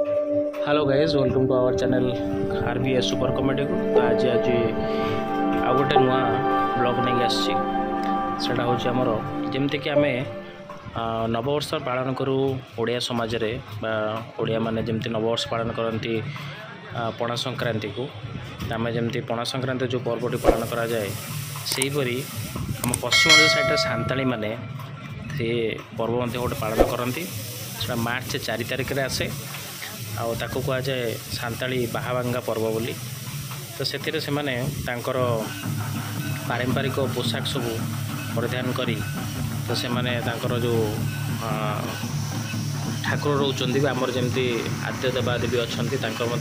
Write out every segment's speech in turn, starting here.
Hello guys welcome to our channel RBS super comedy को। तो आज आ गोटे नुआ ब्लॉग नहीं आसटा हूँ आमर जमीक आम नववर्ष पालन करूँ ओडिया समाज रे बा ओडिया माने जमती नववर्ष पालन करती पणा संक्रांति को आम जमती पणा संक्रांति जो पर्वटी पालन करा जाए सेहीपरि आम पश्चिम ओडिशा साइड सांताली माने से पर्व मध्य गोटे पालन करती मार्च 4 तारिख रे आसे आउ ताको कह जाए सांताली बाहाबांगा पर्व बोली। तो से माने तांकर पारंपरिक पोशाक सब परिधान करी तो से माने तांकर जो ठाकुर रोचंती आमर जमती आद्य देवादेवी अच्छा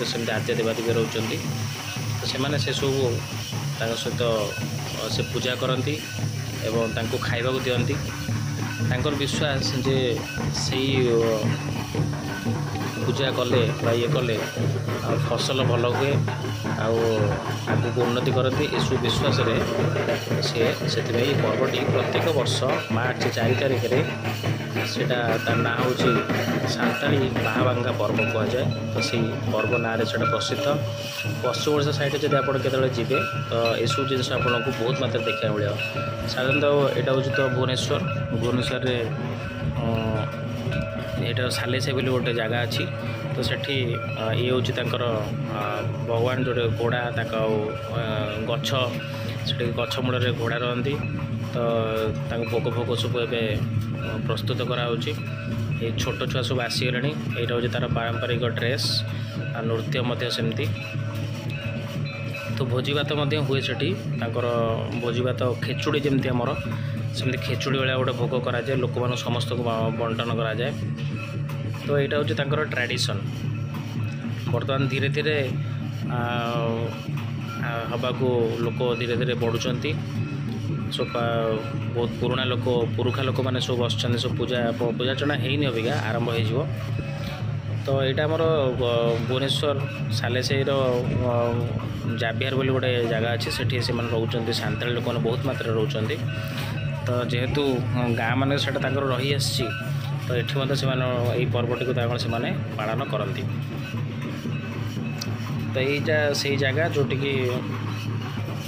सेमती आद्य देवादेवी रोचंती। तो से माने से सब सहित से पूजा करती एवं तांको खाइबा को दियंती। तांकर विश्वास जे सही पूजा कले ये कले फसल भल हुए आगे को उन्नति करती यू विश्वास से पर्वटी प्रत्येक वर्ष मार्च 4 तारिख में सेटा तार ना हूँ सांताली बाहाबांगा पर्व कहुए। तो सी पर्व ना से प्रसिद्ध पश्चिम ओडिशा साइड जब आप जी तो यू जिन आपको बहुत मात्रा देखा मिले। साधारणतः यहाँ हूँ तो भुवनेश्वर यहाँ सालेसा बोली गोटे जगह अच्छी। तो सेठी ये हूँ भगवान जो घोड़ा गछ से गछ मूल घोड़ा रही तो भोग भोग सब एवं प्रस्तुत कराऊँच। ये छोट छुआ सब आसीगले यहाँ हूँ तार पारंपरिक ड्रेस नृत्य सेमती। तो भोजी भात हुए सेठी भोजी भात खेचुड़ी जमती आमर सेमती खेचुड़ी भाया गोटे भोग कराए लोक मान समस्त को बंटन कराए। तो यहाँ हूँ ट्रेडिशन बर्तमान धीरे धीरे हवा को लोक धीरे धीरे बढ़ुंट सब बहुत पुराना लोक पुरुखा लोक मैंने सब बस सब पूजार्चना है अबिका आरंभ हो। तो यहाँ आमर भुवनेश्वर सालेसाई जाबिहार बोली गोटे जगह अच्छी से रोचंती सांताली लोक मैंने बहुत मात्रा रोचंती। तो जेहेतु गाँ मान से रही आसी तो ये से पर्वटी को से पालन करती। तो यहीटा से जगह जोटि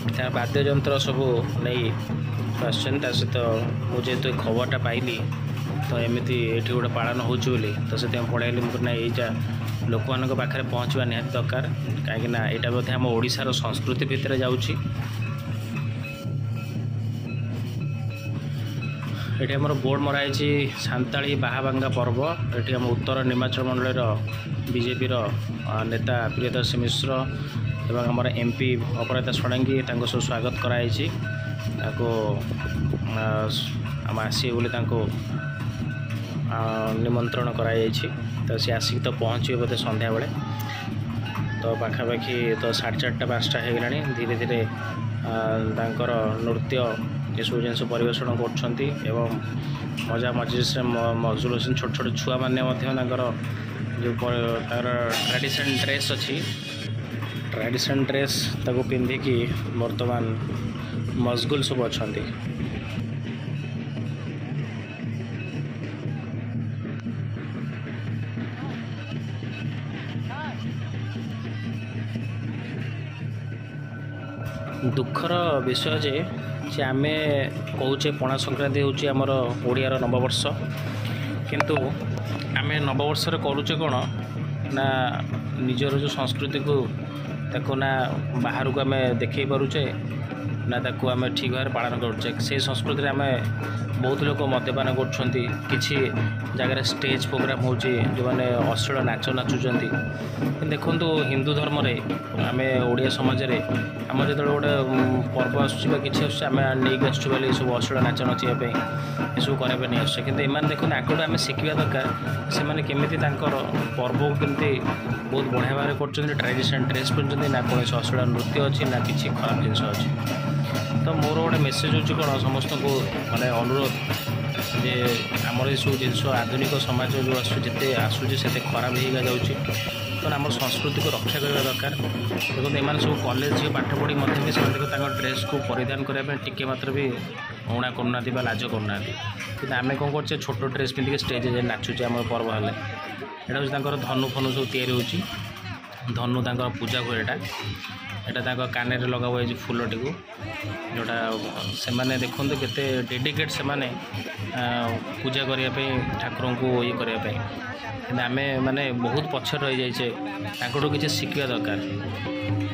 तार वाद्ययंत्र सब नहीं आसता सहित मुझे खबरटा पाइली तो एमती ये गोटे पालन होली तो से पढ़ाइली मुझे ना यहीटा लोक मान पाखे पहुँचवा निहाती दरकार कहीं यहाँ आम ओडिशार संस्कृति भितर जाऊँगी। ये आमर बोर्ड मराई सांताली बाहाबांगा पर्व। ये आम उत्तर निर्वाचन मंडल बीजेपी नेता प्रियदर्शी मिश्र एवं आमर एमपी अपराजिता षडंगी सब स्वागत कराई आम आसी बोली निमंत्रण कराई। तो सी आसिक तो पहुँचे बोधे संध्या बेले तो पाखापाखि तो 4:30-5टा हो गलानी। धीरे धीरे नृत्य ये सब जिन परिवेषण कर मजा मजिस मजलुस छोट छोट छुआ मैंने जो ट्रेडिशन ड्रेस अच्छी ट्रेडिशन ड्रेस ताको पिंधिकी बर्तमान मजगुल सब अच्छा। दुखर विषय जे आम कहे पणा संक्रांति हूँ आमर ओडियार नववर्ष किंतु आम नववर्ष करुचे कौन ना निजर जो संस्कृति को ताको ना बाहर को आम देखे पारुचे ना ताको आम ठीक भाव पालन करुचे। से संस्कृति आम बहुत लोक मद्यपान कर जगह स्टेज प्रोग्राम हो जो मैंने अश्लील नाच नाचुंट। देखो हिंदू धर्म रे आम ओडिया समाज रे आम जो गोटे पर्व आसूँ कि आम नहीं आसू सब अश्लील नाच नाचापी ये सब करने नहीं आस कि देखो आगुड़ आम शिखा दरकार से केमी पर्व को कमी बहुत बढ़िया भाव कर ट्रेडिशन ड्रेस पिंधुंट ना कौन अश्लील नृत्य अच्छी ना कि खराब जिन अच्छी। तो मोर गोटे मेसेज हो कौन समस्त को माने अनुरोध जे आमर सब जिन आधुनिक समाज जो आसते आसूँ से खराब होगा जाऊँगी। तो आम संस्कृति को रक्षा करने दरकार। देखो एम सब कॉलेज पाठ पढ़ी ड्रेस को परिधान करने टिके मात्र भी उणा करना लाज करना कि आम कौन कर छोट ड्रेस पिंधिक स्टेज नाचुचे आम पर्व हेल्ले एटा हूँ तांकर धनु फनु सब तैयारी होची धनु तांकर पूजा हुए एटा तांकर कान रे लगा हुआ फूलटी को जोटा से माने देखते केते डेडिकेट से माने पूजा करिया पे ठाकुर को ये करिया पे आमे माने बहुत पछर रही जाइए तांकठू किसी शिखा दरकार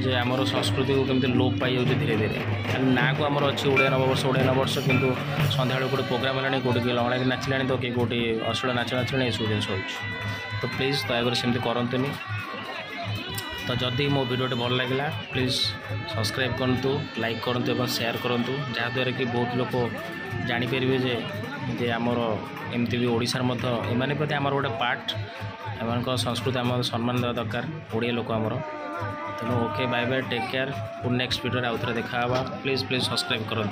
जे आमर संस्कृति को केमती लोप पाई जाऊँ धीरे धीरे खाली ना को आमर अच्छी ओडिया नववर्ष किंतु सन्ध्या गोटे प्रोग्राम है कौटी लंगड़ा की नाचिला तो किए कौटी अश्लील नाच नाचिला सब जिन हो तो प्लीज़ दयाकोरी सेमती करंतुनी तो जदि मो वीडियोटे भल लगे प्लीज़ सब्सक्राइब करूँ लाइक करूँ और शेयर करूँ जहाँद्वारा कि बहुत लोग जापर जे आमर एमती भी ओडिशार एमाने प्रति आमर गोटे पार्ट एम संस्कृति आम सम्मान देवा दरकार ओडिया लोक आमर तेणु okay bye bye take care next video आउ थे देखा प्लीज़ सब्सक्राइब करूँ।